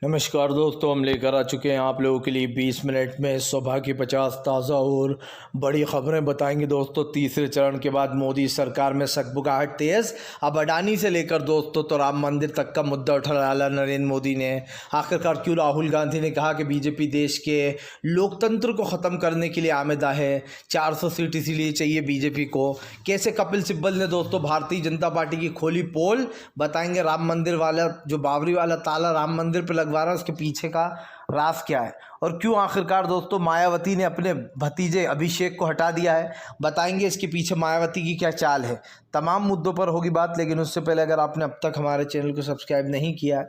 नमस्कार दोस्तों, हम लेकर आ चुके हैं आप लोगों के लिए 20 मिनट में सुबह की 50 ताज़ा और बड़ी खबरें बताएंगे दोस्तों। तीसरे चरण के बाद मोदी सरकार में सकबुकाहट तेज़। अब अडानी से लेकर दोस्तों तो राम मंदिर तक का मुद्दा उठा डाला नरेंद्र मोदी ने। आखिरकार क्यों राहुल गांधी ने कहा कि बीजेपी देश के लोकतंत्र को ख़त्म करने के लिए आमेदा है। 400 सीट इसीलिए चाहिए बीजेपी को। कैसे कपिल सिब्बल ने दोस्तों भारतीय जनता पार्टी की खोली पोल, बताएंगे राम मंदिर वाला जो बाबरी वाला ताला राम मंदिर पर लगवा रहा है उसके पीछे का राज क्या है, और क्यों आखिरकार दोस्तों मायावती ने अपने भतीजे अभिषेक को हटा दिया है। बताएंगे इसके पीछे मायावती की क्या चाल है। तमाम मुद्दों पर होगी बात, लेकिन उससे पहले अगर आपने अब तक हमारे चैनल को सब्सक्राइब नहीं किया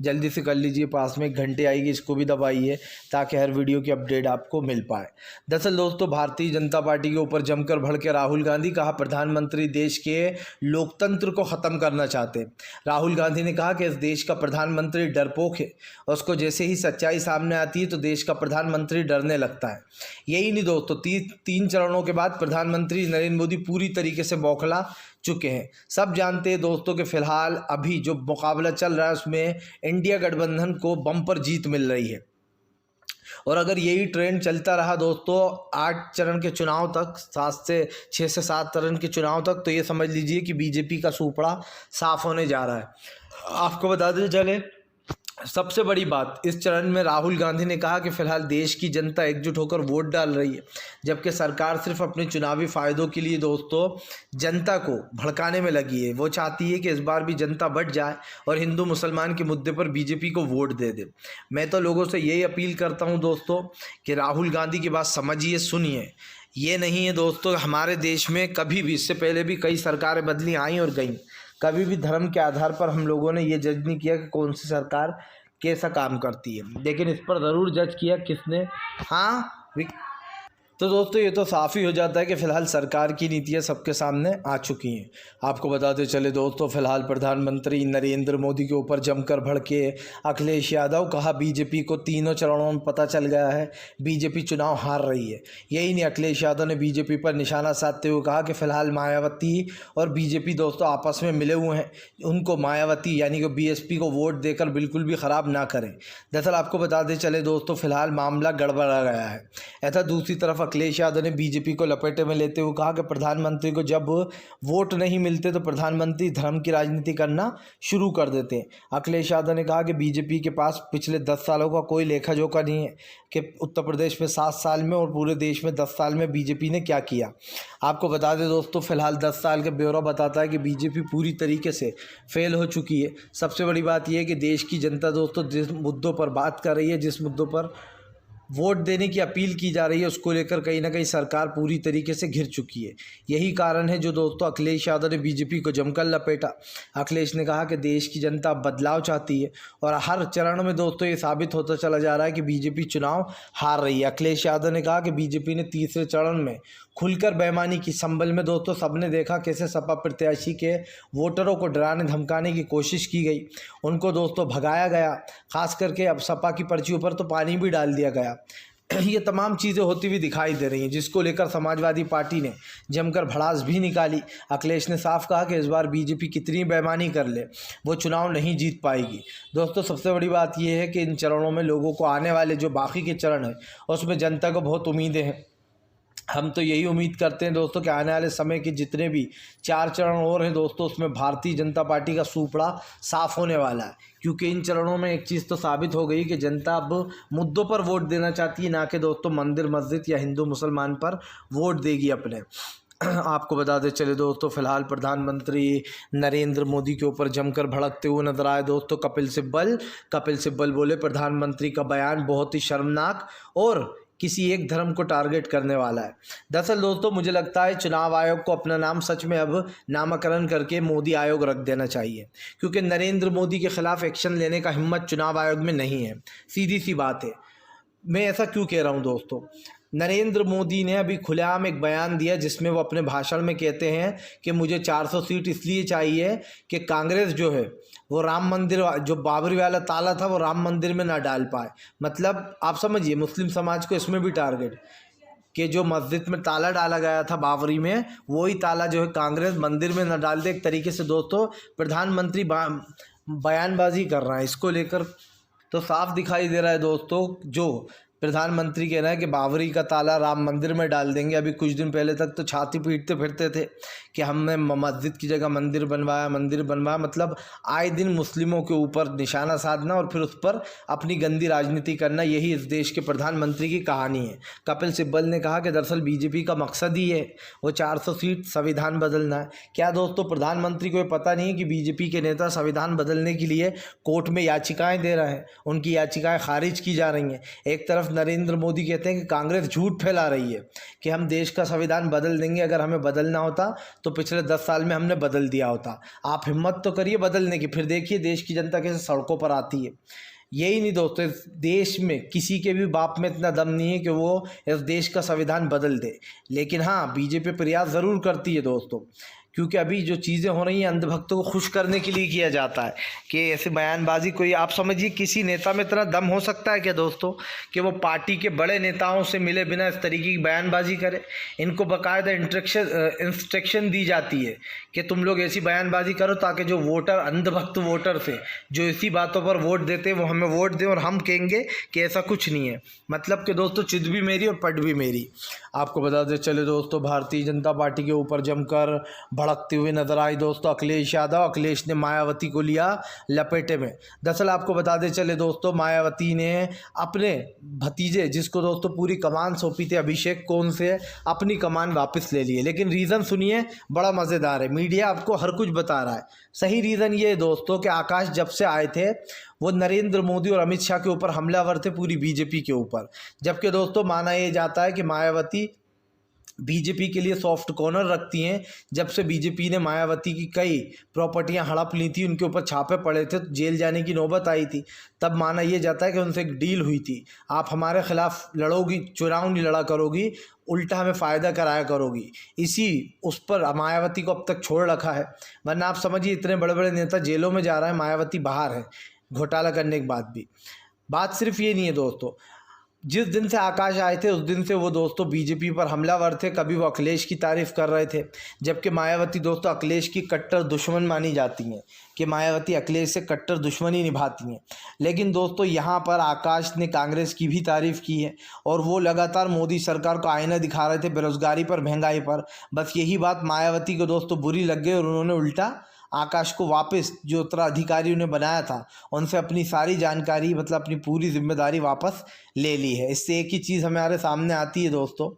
जल्दी से कर लीजिए। पास में एक घंटे आएगी, इसको भी दबाइए ताकि हर वीडियो की अपडेट आपको मिल पाए। दरअसल दोस्तों भारतीय जनता पार्टी के ऊपर जमकर भड़के राहुल गांधी। कहा प्रधानमंत्री देश के लोकतंत्र को ख़त्म करना चाहते। राहुल गांधी ने कहा कि इस देश का प्रधानमंत्री डरपोक है, उसको जैसे ही सच्चाई सामने आती है तो देश का प्रधानमंत्री डरने लगता है। यही नहीं दोस्तों, तीन चरणों के बाद प्रधानमंत्री नरेंद्र मोदी पूरी तरीके से बौखला चुके हैं। सब जानते हैं दोस्तों कि फिलहाल अभी जो मुकाबला चल रहा है उसमें इंडिया गठबंधन को बम्पर जीत मिल रही है, और अगर यही ट्रेंड चलता रहा दोस्तों 8 चरण के चुनाव तक, 6 से 7 चरण के चुनाव तक, तो ये समझ लीजिए कि बीजेपी का सूपड़ा साफ होने जा रहा है। आपको बता दें चले सबसे बड़ी बात, इस चरण में राहुल गांधी ने कहा कि फिलहाल देश की जनता एकजुट होकर वोट डाल रही है, जबकि सरकार सिर्फ अपने चुनावी फ़ायदों के लिए दोस्तों जनता को भड़काने में लगी है। वो चाहती है कि इस बार भी जनता बढ़ जाए और हिंदू मुसलमान के मुद्दे पर बीजेपी को वोट दे दे। मैं तो लोगों से यही अपील करता हूं दोस्तों कि राहुल गांधी की बात समझिए, सुनिए। ये नहीं है दोस्तों, हमारे देश में कभी भी, इससे पहले भी कई सरकारें बदली आई और गई, कभी भी धर्म के आधार पर हम लोगों ने ये जज नहीं किया कि कौन सी सरकार कैसा काम करती है, लेकिन इस पर ज़रूर जज किया किसने। हाँ तो दोस्तों ये तो साफ़ ही हो जाता है कि फ़िलहाल सरकार की नीतियाँ सबके सामने आ चुकी हैं। आपको बताते चले दोस्तों फ़िलहाल प्रधानमंत्री नरेंद्र मोदी के ऊपर जमकर भड़के अखिलेश यादव। कहा बीजेपी को तीनों चरणों में पता चल गया है, बीजेपी चुनाव हार रही है। यही नहीं, अखिलेश यादव ने बीजेपी पर निशाना साधते हुए कहा कि फ़िलहाल मायावती और बीजेपी दोस्तों आपस में मिले हुए हैं, उनको मायावती यानी कि बीएसपी को वोट देकर बिल्कुल भी ख़राब ना करें। दरअसल आपको बताते चले दोस्तों फ़िलहाल मामला गड़बड़ा गया है। ऐसा दूसरी तरफ अखिलेश यादव ने बीजेपी को लपेटे में लेते हुए कहा कि प्रधानमंत्री को जब वोट नहीं मिलते तो प्रधानमंत्री धर्म की राजनीति करना शुरू कर देते हैं। अखिलेश यादव ने कहा कि बीजेपी के पास पिछले 10 सालों का कोई लेखा जोखा नहीं है कि उत्तर प्रदेश में 7 साल में और पूरे देश में 10 साल में बीजेपी ने क्या किया। आपको बता दें दोस्तों फ़िलहाल 10 साल का ब्यौरा बताता है कि बीजेपी पूरी तरीके से फेल हो चुकी है। सबसे बड़ी बात यह है कि देश की जनता दोस्तों जिस मुद्दों पर बात कर रही है, जिस मुद्दों पर वोट देने की अपील की जा रही है, उसको लेकर कहीं ना कहीं सरकार पूरी तरीके से घिर चुकी है। यही कारण है जो दोस्तों अखिलेश यादव ने बीजेपी को जमकर लपेटा। अखिलेश ने कहा कि देश की जनता बदलाव चाहती है, और हर चरण में दोस्तों ये साबित होता चला जा रहा है कि बीजेपी चुनाव हार रही है। अखिलेश यादव ने कहा कि बीजेपी ने तीसरे चरण में खुलकर बेईमानी की। संभल में दोस्तों सबने देखा कैसे सपा प्रत्याशी के वोटरों को डराने धमकाने की कोशिश की गई, उनको दोस्तों भगाया गया। खास करके अब सपा की पर्चियों पर तो पानी भी डाल दिया गया। ये तमाम चीज़ें होती हुई दिखाई दे रही हैं, जिसको लेकर समाजवादी पार्टी ने जमकर भड़ास भी निकाली। अखिलेश ने साफ कहा कि इस बार बीजेपी कितनी बेईमानी कर ले वो चुनाव नहीं जीत पाएगी। दोस्तों सबसे बड़ी बात यह है कि इन चरणों में लोगों को आने वाले जो बाकी के चरण हैं उसमें जनता को बहुत उम्मीदें हैं। हम तो यही उम्मीद करते हैं दोस्तों कि आने वाले समय के जितने भी 4 चरण और हैं दोस्तों उसमें भारतीय जनता पार्टी का सूपड़ा साफ होने वाला है, क्योंकि इन चरणों में एक चीज़ तो साबित हो गई कि जनता अब मुद्दों पर वोट देना चाहती है, ना कि दोस्तों मंदिर मस्जिद या हिंदू मुसलमान पर वोट देगी अपने। आपको बताते चले दोस्तों फ़िलहाल प्रधानमंत्री नरेंद्र मोदी के ऊपर जमकर भड़कते हुए नजर आए दोस्तों कपिल सिब्बल बोले प्रधानमंत्री का बयान बहुत ही शर्मनाक और किसी एक धर्म को टारगेट करने वाला है। दरअसल दोस्तों मुझे लगता है चुनाव आयोग को अपना नाम सच में अब नामकरण करके मोदी आयोग रख देना चाहिए, क्योंकि नरेंद्र मोदी के खिलाफ एक्शन लेने का हिम्मत चुनाव आयोग में नहीं है। सीधी सी बात है। मैं ऐसा क्यों कह रहा हूं दोस्तों, नरेंद्र मोदी ने अभी खुलेआम एक बयान दिया जिसमें वो अपने भाषण में कहते हैं कि मुझे 400 सीट इसलिए चाहिए कि कांग्रेस जो है वो राम मंदिर जो बाबरी वाला ताला था वो राम मंदिर में ना डाल पाए। मतलब आप समझिए मुस्लिम समाज को इसमें भी टारगेट कि जो मस्जिद में ताला डाला गया था बाबरी में, वही ताला जो है कांग्रेस मंदिर में न डाल दे। एक तरीके से दोस्तों प्रधानमंत्री बयानबाजी कर रहा है। इसको लेकर तो साफ दिखाई दे रहा है दोस्तों, जो प्रधानमंत्री कह रहे हैं कि बाबरी का ताला राम मंदिर में डाल देंगे। अभी कुछ दिन पहले तक तो छाती पीटते फिरते थे कि हमने मस्जिद की जगह मंदिर बनवाया। मतलब आए दिन मुस्लिमों के ऊपर निशाना साधना और फिर उस पर अपनी गंदी राजनीति करना, यही इस देश के प्रधानमंत्री की कहानी है। कपिल सिब्बल ने कहा कि दरअसल बीजेपी का मकसद ही है वो 400 सीट संविधान बदलना है। क्या दोस्तों प्रधानमंत्री को ये पता नहीं है कि बीजेपी के नेता संविधान बदलने के लिए कोर्ट में याचिकाएं दे रहे हैं, उनकी याचिकाएं खारिज की जा रही हैं। एक तरफ नरेंद्र मोदी कहते हैं कि कांग्रेस झूठ फैला रही है कि हम देश का संविधान बदल देंगे, अगर हमें बदलना होता तो पिछले 10 साल में हमने बदल दिया होता। आप हिम्मत तो करिए बदलने की, फिर देखिए देश की जनता कैसे सड़कों पर आती है। यही नहीं दोस्तों, इस देश में किसी के भी बाप में इतना दम नहीं है कि वो इस देश का संविधान बदल दे। लेकिन हाँ, बीजेपी प्रयास ज़रूर करती है दोस्तों, क्योंकि अभी जो चीज़ें हो रही हैं अंधभक्तों को खुश करने के लिए किया जाता है कि ऐसे बयानबाजी। कोई आप समझिए किसी नेता में इतना दम हो सकता है क्या दोस्तों कि वो पार्टी के बड़े नेताओं से मिले बिना इस तरीके की बयानबाजी करे? इनको बाकायदा इंस्ट्रक्शन दी जाती है कि तुम लोग ऐसी बयानबाजी करो ताकि जो वोटर, अंधभक्त वोटर थे जो इसी बातों पर वोट देते वो हमें वोट दें और हम कहेंगे कि ऐसा कुछ नहीं है। मतलब कि दोस्तों चित भी मेरी और पट भी मेरी। आपको बता दें चले दोस्तों, भारतीय जनता पार्टी के ऊपर जमकर भड़कते हुए नजर आई दोस्तों अखिलेश यादव। अखिलेश ने मायावती को लिया लपेटे में। दरअसल आपको बता दें चले दोस्तों, मायावती ने अपने भतीजे, जिसको दोस्तों पूरी कमान सौंपी थी अभिषेक को, उनसे अपनी कमान वापस ले लिए। लेकिन रीज़न सुनिए, बड़ा मज़ेदार है। मीडिया आपको हर कुछ बता रहा है। सही रीज़न ये है दोस्तों कि आकाश जब से आए थे वो नरेंद्र मोदी और अमित शाह के ऊपर हमलावर थे, पूरी बीजेपी के ऊपर। जबकि दोस्तों माना ये जाता है कि मायावती बीजेपी के लिए सॉफ्ट कॉर्नर रखती हैं। जब से बीजेपी ने मायावती की कई प्रॉपर्टियां हड़प ली थी, उनके ऊपर छापे पड़े थे, जेल जाने की नौबत आई थी, तब माना यह जाता है कि उनसे एक डील हुई थी, आप हमारे खिलाफ लड़ोगी, चुनाव नहीं लड़ा करोगी, उल्टा हमें फ़ायदा कराया करोगी। इसी उस पर मायावती को अब तक छोड़ रखा है। वरना आप समझिए इतने बड़े बड़े नेता जेलों में जा रहे हैं, मायावती बाहर है घोटाला करने के बाद भी। बात सिर्फ ये नहीं है दोस्तों, जिस दिन से आकाश आए थे उस दिन से वो दोस्तों बीजेपी पर हमलावर थे। कभी वो अखिलेश की तारीफ़ कर रहे थे, जबकि मायावती दोस्तों अखिलेश की कट्टर दुश्मन मानी जाती हैं कि मायावती अखिलेश से कट्टर दुश्मनी निभाती हैं। लेकिन दोस्तों यहाँ पर आकाश ने कांग्रेस की भी तारीफ़ की है और वो लगातार मोदी सरकार को आईना दिखा रहे थे बेरोज़गारी पर, महंगाई पर। बस यही बात मायावती को दोस्तों बुरी लग गई और उन्होंने उल्टा आकाश को वापस, जो उत्तराधिकारी उन्हें बनाया था, उनसे अपनी सारी जानकारी, मतलब अपनी पूरी जिम्मेदारी वापस ले ली है। इससे एक ही चीज़ हमारे सामने आती है दोस्तों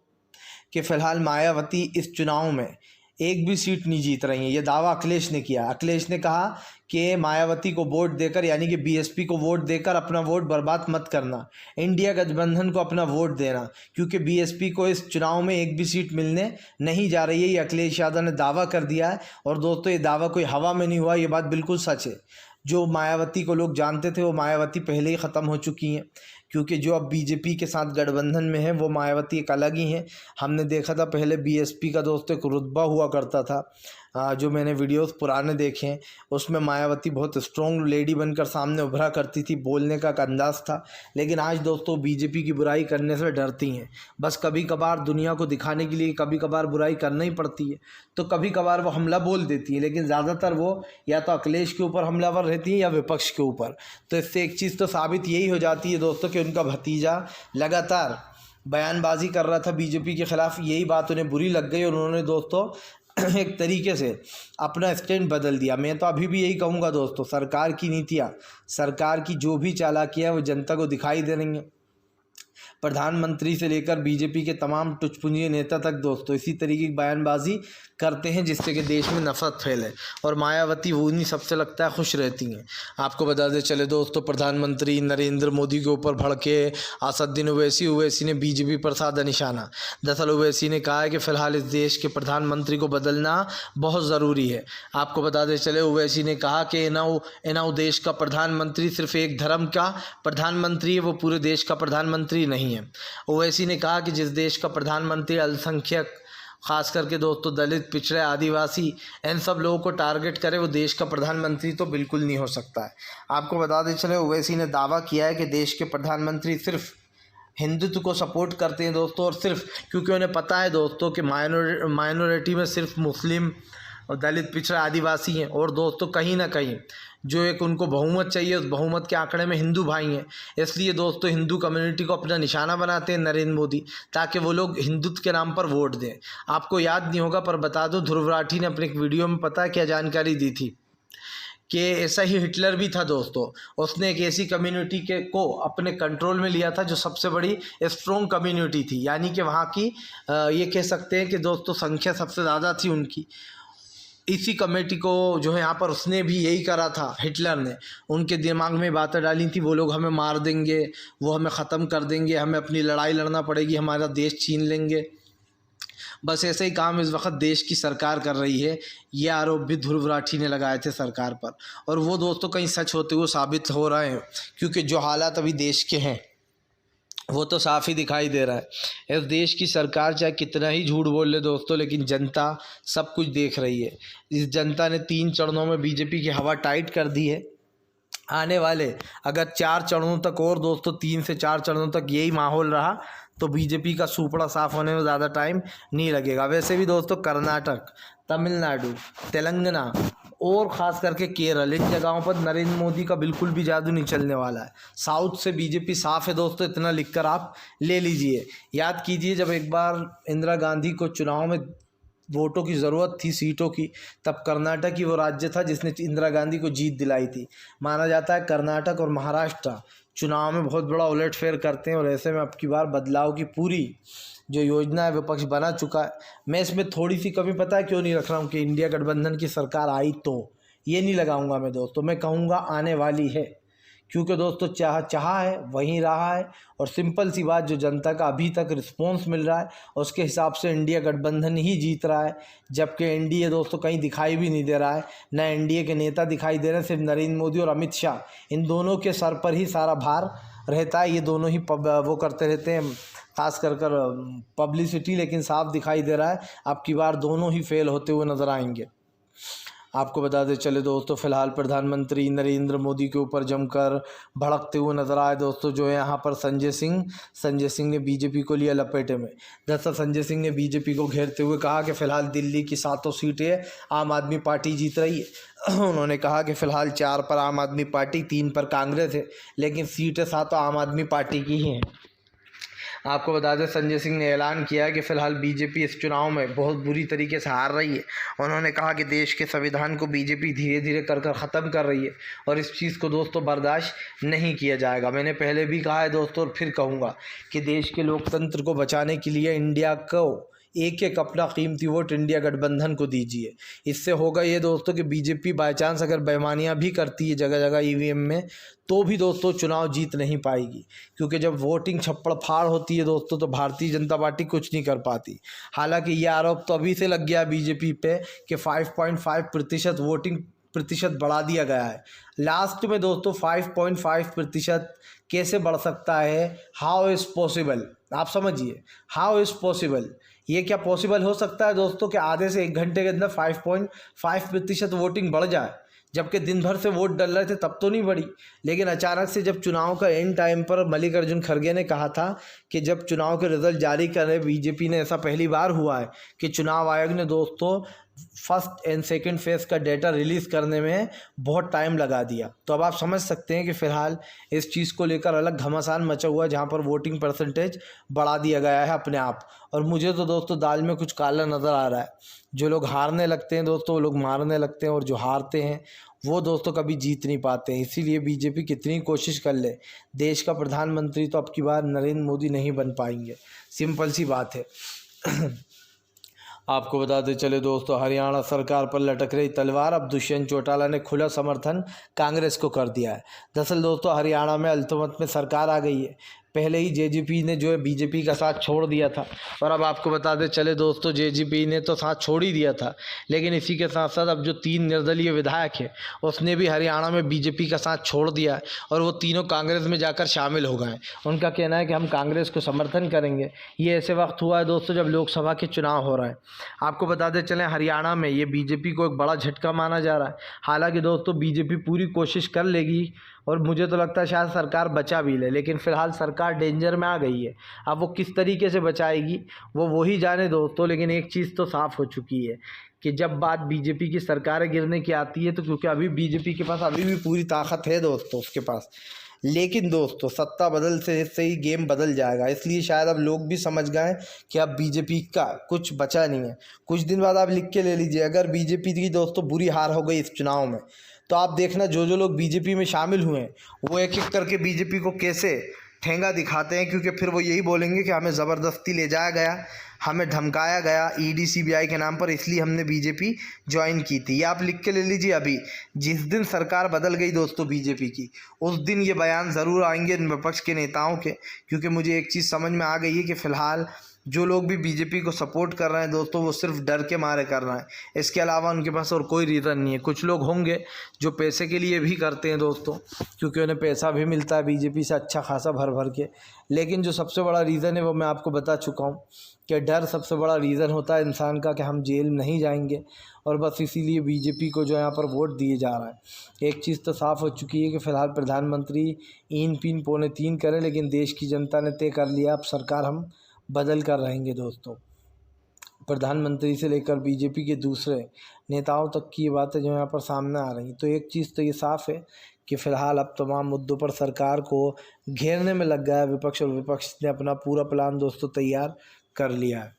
कि फ़िलहाल मायावती इस चुनाव में एक भी सीट नहीं जीत रही हैं। ये दावा अखिलेश ने किया। अखिलेश ने कहा कि मायावती को वोट देकर, यानी कि बीएसपी को वोट देकर अपना वोट बर्बाद मत करना, इंडिया गठबंधन को अपना वोट देना, क्योंकि बीएसपी को इस चुनाव में एक भी सीट मिलने नहीं जा रही है। ये अखिलेश यादव ने दावा कर दिया है। और दोस्तों ये दावा कोई हवा में नहीं हुआ, ये बात बिल्कुल सच है। जो मायावती को लोग जानते थे वो मायावती पहले ही ख़त्म हो चुकी हैं, क्योंकि जो अब बीजेपी के साथ गठबंधन में है वो मायावती एक अलग ही हैं। हमने देखा था पहले बीएसपी का दोस्तों एक रुतबा हुआ करता था, जो मैंने वीडियोस पुराने देखे हैं उसमें मायावती बहुत स्ट्रॉन्ग लेडी बनकर सामने उभरा करती थी, बोलने का एक अंदाज़ था। लेकिन आज दोस्तों बीजेपी की बुराई करने से डरती हैं। बस कभी कभार दुनिया को दिखाने के लिए कभी कभार बुराई करना ही पड़ती है, तो कभी कभार वो हमला बोल देती है, लेकिन ज़्यादातर वो या तो अखिलेश के ऊपर हमलावर रहती हैं या विपक्ष के ऊपर। तो इससे एक चीज़ तो साबित यही हो जाती है दोस्तों कि उनका भतीजा लगातार बयानबाजी कर रहा था बीजेपी के ख़िलाफ़, यही बात उन्हें बुरी लग गई और उन्होंने दोस्तों एक तरीके से अपना स्टैंड बदल दिया। मैं तो अभी भी यही कहूँगा दोस्तों, सरकार की नीतियाँ, सरकार की जो भी चालाकियाँ वो जनता को दिखाई दे रही हैं। प्रधानमंत्री से लेकर बीजेपी के तमाम टुचपुंजी नेता तक दोस्तों इसी तरीके की बयानबाजी करते हैं जिससे कि देश में नफरत फैले, और मायावती वो उन्हीं सबसे लगता है खुश रहती हैं। आपको बता दें चले दोस्तों, प्रधानमंत्री नरेंद्र मोदी के ऊपर भड़के असदुद्दीन ओवैसी ने बीजेपी पर साधा निशाना। दरअसल ओवैसी ने कहा है कि फ़िलहाल इस देश के प्रधानमंत्री को बदलना बहुत ज़रूरी है। आपको बता दें चले ओवैसी ने कहा कि इनाऊ देश का प्रधानमंत्री सिर्फ एक धर्म का प्रधानमंत्री है, वो पूरे देश का प्रधानमंत्री नहीं है। ओवैसी ने कहा कि जिस देश का प्रधानमंत्री अल्पसंख्यक, खास करके दोस्तों दलित, पिछड़े, आदिवासी, इन सब लोगों को टारगेट करे, वो देश का प्रधानमंत्री तो बिल्कुल नहीं हो सकता है। आपको बता दें चले ओवैसी ने दावा किया है कि देश के प्रधानमंत्री सिर्फ हिंदुत्व को सपोर्ट करते हैं दोस्तों, और सिर्फ क्योंकि उन्हें पता है दोस्तों कि माइनॉरिटी में सिर्फ मुस्लिम और दलित पिछड़ा आदिवासी हैं, और दोस्तों कहीं ना कहीं जो एक उनको बहुमत चाहिए, उस बहुमत के आंकड़े में हिंदू भाई हैं। इसलिए दोस्तों हिंदू कम्युनिटी को अपना निशाना बनाते हैं नरेंद्र मोदी, ताकि वो लोग हिंदुत्व के नाम पर वोट दें। आपको याद नहीं होगा पर बता दो, ध्रुव राठी ने अपने एक वीडियो में पता है क्या जानकारी दी थी कि ऐसा ही हिटलर भी था दोस्तों। उसने एक ऐसी कम्युनिटी के को अपने कंट्रोल में लिया था जो सबसे बड़ी स्ट्रॉन्ग कम्युनिटी थी, यानी कि वहाँ की ये कह सकते हैं कि दोस्तों संख्या सबसे ज़्यादा थी उनकी। इसी कमेटी को जो है यहाँ पर उसने भी यही करा था, हिटलर ने उनके दिमाग में बातें डाली थी, वो लोग हमें मार देंगे, वो हमें ख़त्म कर देंगे, हमें अपनी लड़ाई लड़ना पड़ेगी, हमारा देश छीन लेंगे। बस ऐसे ही काम इस वक्त देश की सरकार कर रही है। ये आरोप भी ध्रुव राठी ने लगाए थे सरकार पर, और वो दोस्तों कहीं सच होते हुए साबित हो रहे हैं, क्योंकि जो हालात अभी देश के हैं वो तो साफ ही दिखाई दे रहा है। इस देश की सरकार चाहे कितना ही झूठ बोल ले दोस्तों, लेकिन जनता सब कुछ देख रही है। इस जनता ने 3 चरणों में बीजेपी की हवा टाइट कर दी है। आने वाले अगर 4 चरणों तक, और दोस्तों 3 से 4 चरणों तक यही माहौल रहा तो बीजेपी का सुपड़ा साफ होने में ज़्यादा टाइम नहीं लगेगा। वैसे भी दोस्तों कर्नाटक, तमिलनाडु, तेलंगाना और ख़ास करके केरल, इन जगहों पर नरेंद्र मोदी का बिल्कुल भी जादू नहीं चलने वाला है। साउथ से बीजेपी साफ है दोस्तों, इतना लिखकर आप ले लीजिए। याद कीजिए जब एक बार इंदिरा गांधी को चुनाव में वोटों की ज़रूरत थी, सीटों की, तब कर्नाटक ही वो राज्य था जिसने इंदिरा गांधी को जीत दिलाई थी। माना जाता है कर्नाटक और महाराष्ट्र चुनाव में बहुत बड़ा उलटफेर करते हैं, और ऐसे में अब की बार बदलाव की पूरी जो योजना है विपक्ष बना चुका है। मैं इसमें थोड़ी सी कमी पता है क्यों नहीं रख रहा हूँ कि इंडिया गठबंधन की सरकार आई तो, ये नहीं लगाऊंगा मैं दोस्तों, मैं कहूँगा आने वाली है, क्योंकि दोस्तों चाहा है वहीं रहा है। और सिंपल सी बात, जो जनता का अभी तक रिस्पॉन्स मिल रहा है उसके हिसाब से इंडिया गठबंधन ही जीत रहा है, जबकि एनडीए दोस्तों कहीं दिखाई भी नहीं दे रहा है। न एनडीए के नेता दिखाई दे रहे हैं, सिर्फ नरेंद्र मोदी और अमित शाह, इन दोनों के सर पर ही सारा भार रहता है। ये दोनों ही वो करते रहते हैं खास कर पब्लिसिटी, लेकिन साफ दिखाई दे रहा है अब की बार दोनों ही फेल होते हुए नज़र आएंगे। आपको बताते चले दोस्तों, फिलहाल प्रधानमंत्री नरेंद्र मोदी के ऊपर जमकर भड़कते हुए नजर आए दोस्तों। जो है यहाँ पर संजय सिंह ने बीजेपी को लिया लपेटे में। दरअसल संजय सिंह ने बीजेपी को घेरते हुए कहा कि फ़िलहाल दिल्ली की 7 सीटें आम आदमी पार्टी जीत रही है। उन्होंने कहा कि फ़िलहाल 4 पर आम आदमी पार्टी, 3 पर कांग्रेस है, लेकिन सीटें 7 आम आदमी पार्टी की ही हैं। आपको बता दें संजय सिंह ने ऐलान किया कि फ़िलहाल बीजेपी इस चुनाव में बहुत बुरी तरीके से हार रही है। उन्होंने कहा कि देश के संविधान को बीजेपी धीरे धीरे कर ख़त्म कर रही है, और इस चीज़ को दोस्तों बर्दाश्त नहीं किया जाएगा। मैंने पहले भी कहा है दोस्तों, और फिर कहूँगा कि देश के लोकतंत्र को बचाने के लिए इंडिया को एक एक अपना कीमती वोट इंडिया गठबंधन को दीजिए। इससे होगा ये दोस्तों कि बीजेपी बाई चांस अगर बेईमानियां भी करती है जगह जगह ईवीएम में, तो भी दोस्तों चुनाव जीत नहीं पाएगी, क्योंकि जब वोटिंग छप्पड़ फाड़ होती है दोस्तों तो भारतीय जनता पार्टी कुछ नहीं कर पाती। हालांकि ये आरोप तो अभी से लग गया बीजेपी पे कि 5.5% वोटिंग प्रतिशत बढ़ा दिया गया है। लास्ट में दोस्तों 5.5% कैसे बढ़ सकता है? How is possible? आप समझिए, हाउ इज़ पॉसिबल, ये क्या पॉसिबल हो सकता है दोस्तों कि आधे से 1 घंटे के अंदर 5.5% वोटिंग बढ़ जाए? जबकि दिन भर से वोट डल रहे थे तब तो नहीं बढ़ी। लेकिन अचानक से जब चुनाव का एंड टाइम पर मल्लिकार्जुन खड़गे ने कहा था कि जब चुनाव के रिजल्ट जारी करे बीजेपी ने, ऐसा पहली बार हुआ है कि चुनाव आयोग ने दोस्तों फर्स्ट एंड सेकंड फेज़ का डेटा रिलीज़ करने में बहुत टाइम लगा दिया। तो अब आप समझ सकते हैं कि फ़िलहाल इस चीज़ को लेकर अलग घमासान मचा हुआ है, जहाँ पर वोटिंग परसेंटेज बढ़ा दिया गया है अपने आप। और मुझे तो दोस्तों दाल में कुछ काला नज़र आ रहा है। जो लोग हारने लगते हैं दोस्तों, वो लोग मारने लगते हैं, और जो हारते हैं वो दोस्तों कभी जीत नहीं पाते हैं। इसीलिए बीजेपी कितनी कोशिश कर ले, देश का प्रधानमंत्री तो अब की बार नरेंद्र मोदी नहीं बन पाएंगे। सिंपल सी बात है। आपको बताते चले दोस्तों, हरियाणा सरकार पर लटक रही तलवार, अब दुष्यंत चौटाला ने खुला समर्थन कांग्रेस को कर दिया है। दरअसल दोस्तों हरियाणा में अल्तमत में सरकार आ गई है। पहले ही जेजेपी ने जो है बीजेपी का साथ छोड़ दिया था, और अब आपको बताते चले दोस्तों जेजेपी ने तो साथ छोड़ ही दिया था, लेकिन इसी के साथ साथ अब जो 3 निर्दलीय विधायक हैं उसने भी हरियाणा में बीजेपी का साथ छोड़ दिया है, और वो तीनों कांग्रेस में जाकर शामिल हो गए। उनका कहना है कि हम कांग्रेस को समर्थन करेंगे। ये ऐसे वक्त हुआ है दोस्तों जब लोकसभा के चुनाव हो रहे हैं। आपको बताते चलें हरियाणा में ये बीजेपी को एक बड़ा झटका माना जा रहा है। हालांकि दोस्तों बीजेपी पूरी कोशिश कर लेगी, और मुझे तो लगता है शायद सरकार बचा भी ले, लेकिन फ़िलहाल सरकार डेंजर में आ गई है। अब वो किस तरीके से बचाएगी वो ही जाने दोस्तों। लेकिन एक चीज़ तो साफ़ हो चुकी है कि जब बात बीजेपी की सरकार गिरने की आती है तो क्योंकि अभी बीजेपी के पास अभी भी पूरी ताकत है दोस्तों उसके पास, लेकिन दोस्तों सत्ता बदल से ही गेम बदल जाएगा। इसलिए शायद अब लोग भी समझ गए कि अब बीजेपी का कुछ बचा नहीं है। कुछ दिन बाद आप लिख के ले लीजिए, अगर बीजेपी की दोस्तों बुरी हार हो गई इस चुनाव में तो आप देखना जो लोग बीजेपी में शामिल हुए हैं वो एक एक करके बीजेपी को कैसे ठेंगा दिखाते हैं, क्योंकि फिर वो यही बोलेंगे कि हमें ज़बरदस्ती ले जाया गया, हमें धमकाया गया ईडी सीबीआई के नाम पर, इसलिए हमने बीजेपी ज्वाइन की थी। ये आप लिख के ले लीजिए। अभी जिस दिन सरकार बदल गई दोस्तों बीजेपी की, उस दिन ये बयान ज़रूर आएंगे विपक्ष के नेताओं के, क्योंकि मुझे एक चीज़ समझ में आ गई है कि फ़िलहाल जो लोग भी बीजेपी को सपोर्ट कर रहे हैं दोस्तों वो सिर्फ डर के मारे कर रहे हैं, इसके अलावा उनके पास और कोई रीज़न नहीं है। कुछ लोग होंगे जो पैसे के लिए भी करते हैं दोस्तों, क्योंकि उन्हें पैसा भी मिलता है बीजेपी से अच्छा खासा भर भर के, लेकिन जो सबसे बड़ा रीज़न है वो मैं आपको बता चुका हूँ कि डर सबसे बड़ा रीज़न होता है इंसान का कि हम जेल नहीं जाएंगे, और बस इसीलिए बीजेपी को जो यहाँ पर वोट दिए जा रहा है। एक चीज़ तो साफ़ हो चुकी है कि फ़िलहाल प्रधानमंत्री ईन पीन पौने तीन करें, लेकिन देश की जनता ने तय कर लिया अब सरकार हम बदल कर रहेंगे दोस्तों। प्रधानमंत्री से लेकर बीजेपी के दूसरे नेताओं तक की ये बातें जो यहाँ पर सामने आ रही, तो एक चीज़ तो ये साफ़ है कि फ़िलहाल अब तमाम मुद्दों पर सरकार को घेरने में लग गया है विपक्ष, और विपक्ष ने अपना पूरा प्लान दोस्तों तैयार कर लिया है।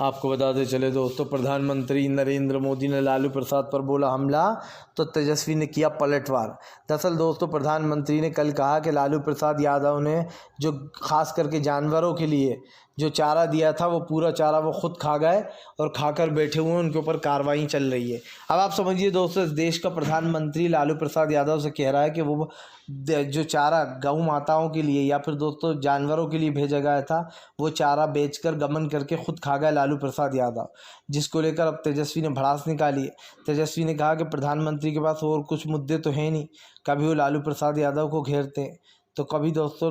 आपको बताते चले दोस्तों, प्रधानमंत्री नरेंद्र मोदी ने लालू प्रसाद पर बोला हमला तो तेजस्वी ने किया पलटवार। दरअसल दोस्तों प्रधानमंत्री ने कल कहा कि लालू प्रसाद यादव ने जो खास करके जानवरों के लिए जो चारा दिया था वो पूरा चारा वो खुद खा गए और खाकर बैठे हुए हैं, उनके ऊपर कार्रवाई चल रही है। अब आप समझिए दोस्तों, इस देश का प्रधानमंत्री लालू प्रसाद यादव से कह रहा है कि वो जो चारा गऊ माताओं के लिए या फिर दोस्तों जानवरों के लिए भेजा गया था वो चारा बेचकर गमन करके खुद खा गए लालू प्रसाद यादव, जिसको लेकर अब तेजस्वी ने भड़ास निकाली है। तेजस्वी ने कहा कि प्रधानमंत्री के पास और कुछ मुद्दे तो हैं नहीं, कभी वो लालू प्रसाद यादव को घेरते हैं तो कभी दोस्तों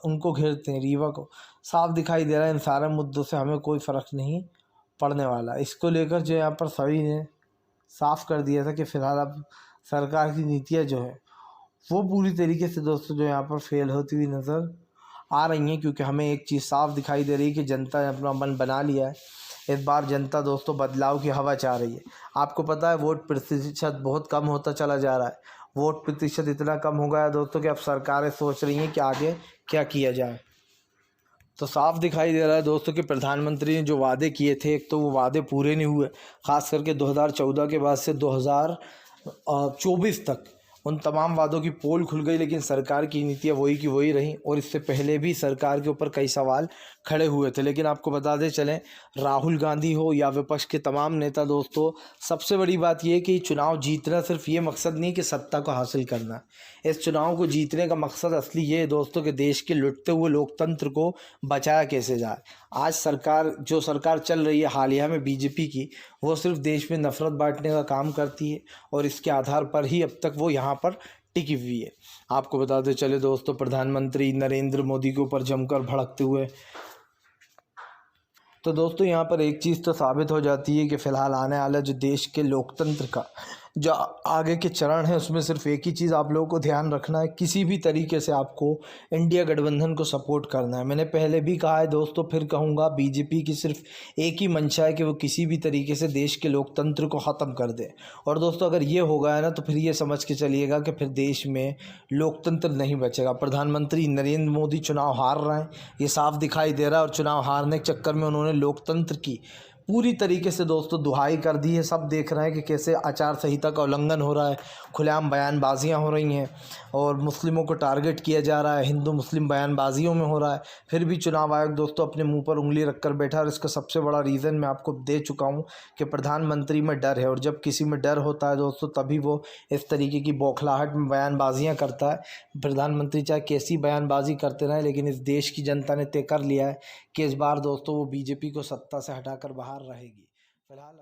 उनको घेरते हैं रीवा को। साफ दिखाई दे रहा है इन सारे मुद्दों से हमें कोई फ़र्क नहीं पड़ने वाला। इसको लेकर जो यहाँ पर सभी ने साफ कर दिया था कि फ़िलहाल अब सरकार की नीतियाँ जो है वो पूरी तरीके से दोस्तों जो यहाँ पर फेल होती हुई नज़र आ रही हैं, क्योंकि हमें एक चीज़ साफ दिखाई दे रही है कि जनता ने अपना मन बना लिया है। इस बार जनता दोस्तों बदलाव की हवा चाह रही है। आपको पता है वोट प्रतिशत बहुत कम होता चला जा रहा है, वोट प्रतिशत इतना कम हो गया है दोस्तों कि अब सरकारें सोच रही हैं कि आगे क्या किया जाए। तो साफ दिखाई दे रहा है दोस्तों कि प्रधानमंत्री ने जो वादे किए थे, एक तो वो वादे पूरे नहीं हुए, ख़ास करके 2014 के बाद से 2024 तक उन तमाम वादों की पोल खुल गई, लेकिन सरकार की नीतियाँ वही की वही रहीं। और इससे पहले भी सरकार के ऊपर कई सवाल खड़े हुए थे, लेकिन आपको बताते चलें राहुल गांधी हो या विपक्ष के तमाम नेता दोस्तों, सबसे बड़ी बात यह है कि चुनाव जीतना सिर्फ ये मकसद नहीं कि सत्ता को हासिल करना। इस चुनाव को जीतने का मकसद असली ये है दोस्तों कि देश के लुटते हुए लोकतंत्र को बचाया कैसे जाए। आज जो सरकार चल रही है हालिया में बीजेपी की, वो सिर्फ देश में नफरत बांटने का काम करती है और इसके आधार पर ही अब तक वो यहाँ पर टिकी हुई है। आपको बताते चले दोस्तों, प्रधानमंत्री नरेंद्र मोदी के ऊपर जमकर भड़कते हुए तो दोस्तों यहाँ पर एक चीज़ तो साबित हो जाती है कि फ़िलहाल आने वाला जो देश के लोकतंत्र का जो आगे के चरण है उसमें सिर्फ एक ही चीज़ आप लोगों को ध्यान रखना है, किसी भी तरीके से आपको इंडिया गठबंधन को सपोर्ट करना है। मैंने पहले भी कहा है दोस्तों, फिर कहूँगा, बीजेपी की सिर्फ एक ही मंशा है कि वो किसी भी तरीके से देश के लोकतंत्र को ख़त्म कर दे। और दोस्तों अगर ये हो गया ना तो फिर ये समझ के चलिएगा कि फिर देश में लोकतंत्र नहीं बचेगा। प्रधानमंत्री नरेंद्र मोदी चुनाव हार रहे हैं, ये साफ दिखाई दे रहा है, और चुनाव हारने के चक्कर में उन्होंने लोकतंत्र की पूरी तरीके से दोस्तों दुहाई कर दी है। सब देख रहे हैं कि कैसे आचार संहिता का उल्लंघन हो रहा है, खुलेआम बयानबाजियां हो रही हैं और मुस्लिमों को टारगेट किया जा रहा है, हिंदू मुस्लिम बयानबाजियों में हो रहा है। फिर भी चुनाव आयोग दोस्तों अपने मुंह पर उंगली रखकर बैठा, और इसका सबसे बड़ा रीज़न मैं आपको दे चुका हूं कि प्रधानमंत्री में डर है, और जब किसी में डर होता है दोस्तों तभी वो इस तरीके की बौखलाहट में बयानबाजियाँ करता है। प्रधानमंत्री चाहे कैसी बयानबाजी करते रहें, लेकिन इस देश की जनता ने तय कर लिया है कि इस बार दोस्तों वो बीजेपी को सत्ता से हटाकर बाहर रहेगी। फिलहाल